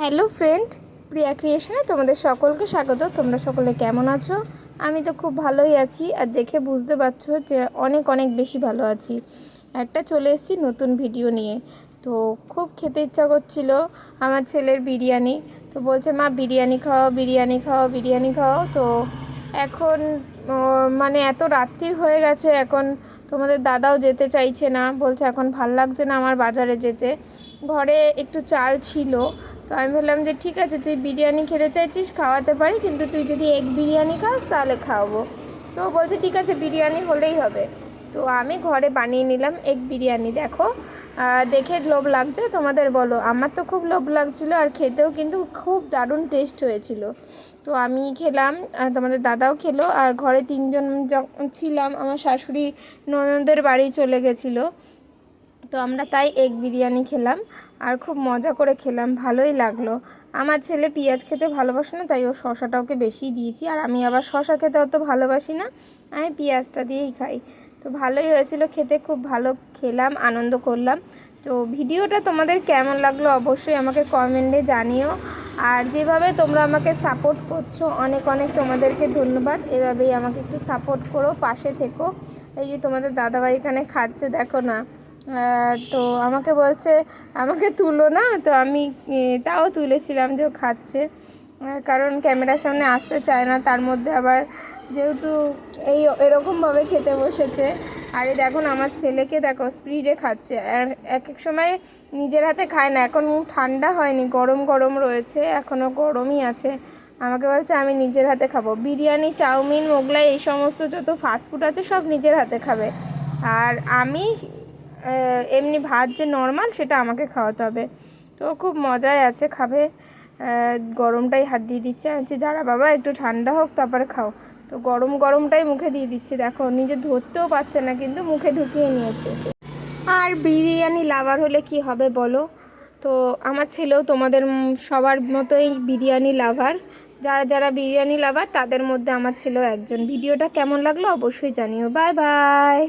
Hello friend, প্রিয়া ক্রিয়েশনে তোমাদের সকলকে স্বাগত। তোমরা সকলে কেমন আছো? আমি তো খুব ভালোই আছি, আর দেখে বুঝতে পারছো যে অনেক অনেক বেশি ভালো আছি। একটা চলে এসেছি নতুন ভিডিও নিয়ে। তো খুব খেতে ইচ্ছা করছিল আমার ছেলের বিরিয়ানি। তো বলছে মা বিরিয়ানি খাও, বিরিয়ানি খাও, বিরিয়ানি খাও। তো এখন মানে এত রাত্রির হয়ে গেছে, এখন তোমাদের দাদাও যেতে চাইছে না, বলছে এখন ভাল লাগছে না আমার বাজারে যেতে। ঘরে একটু চাল ছিল, তো আমি বললাম যে ঠিক আছে, তুই বিরিয়ানি খেতে চাইছিস খাওয়াতে পারি, কিন্তু তুই যদি এগ বিরিয়ানি খাস তাহলে খাওয়াবো। তো বলছে ঠিক আছে, বিরিয়ানি হলেই হবে। তো আমি ঘরে বানিয়ে নিলাম এগ বিরিয়ানি। দেখো, দেখে লোভ লাগছে তোমাদের? বলো। আমার তো খুব লোভ লাগছিলো, আর খেতেও কিন্তু খুব দারুণ টেস্ট হয়েছিল। তো আমি খেলাম, তোমাদের দাদাও খেলো, আর ঘরে তিনজন ছিলাম। আমার শাশুড়ি ননদের বাড়ি চলে গেছিলো, তো আমরা তাই এগ বিরিয়ানি খেলাম, আর খুব মজা করে খেলাম, ভালোই লাগলো। আমার ছেলে পেঁয়াজ খেতে ভালোবাসে না, তাই ও শশাটা ওকে বেশি দিয়েছি, আর আমি আবার শশা খেতে অত ভালোবাসি না, আমি পেঁয়াজটা দিয়েই খাই। তো ভালোই হয়েছিল খেতে, খুব ভালো খেলাম, আনন্দ করলাম। তো ভিডিওটা তোমাদের কেমন লাগলো অবশ্যই আমাকে কমেন্টে জানিও। আর যেভাবে তোমরা আমাকে সাপোর্ট করছো, অনেক অনেক তোমাদেরকে ধন্যবাদ। এভাবেই আমাকে একটু সাপোর্ট করো, পাশে থেকো। এই যে তোমাদের দাদাভাই এখানে খাচ্ছে, দেখো না। তো আমাকে বলছে আমাকে তুলো না, তো আমি তাও তুলেছিলাম যে ও খাচ্ছে, কারণ ক্যামেরার সামনে আসতে চায় না। তার মধ্যে আবার যেহেতু এরকমভাবে খেতে বসেছে। আর এই দেখুন আমার ছেলেকে দেখো, স্পিডে খাচ্ছে, আর এক এক সময় নিজের হাতে খায় না। এখন ঠান্ডা হয়নি, গরম গরম রয়েছে, এখনও গরমই আছে। আমাকে বলছে আমি নিজের হাতে খাবো। বিরিয়ানি, চাউমিন, মোগলাই, এই সমস্ত যত ফাস্টফুড আছে সব নিজের হাতে খাবে, আর আমি এমনি ভাত যে নর্মাল সেটা আমাকে খাওয়াতে হবে। তো খুব মজায় আছে, খাবে। গরমটাই হাত দিয়ে দিচ্ছে, আছি দাঁড়া বাবা একটু ঠান্ডা হোক তারপরে খাও। তো গরম গরমটাই মুখে দিয়ে দিচ্ছে, দেখো নিজে ধরতেও পারছে না, কিন্তু মুখে ঢুকিয়ে নিয়েছে। আর বিরিয়ানি লাভার হলে কি হবে বলো? তো আমার ছেলেও তোমাদের সবার মতোই বিরিয়ানি লাভার। যারা যারা বিরিয়ানি লাভার তাদের মধ্যে আমার ছেলেও একজন। ভিডিওটা কেমন লাগলো অবশ্যই জানিও। Bye bye.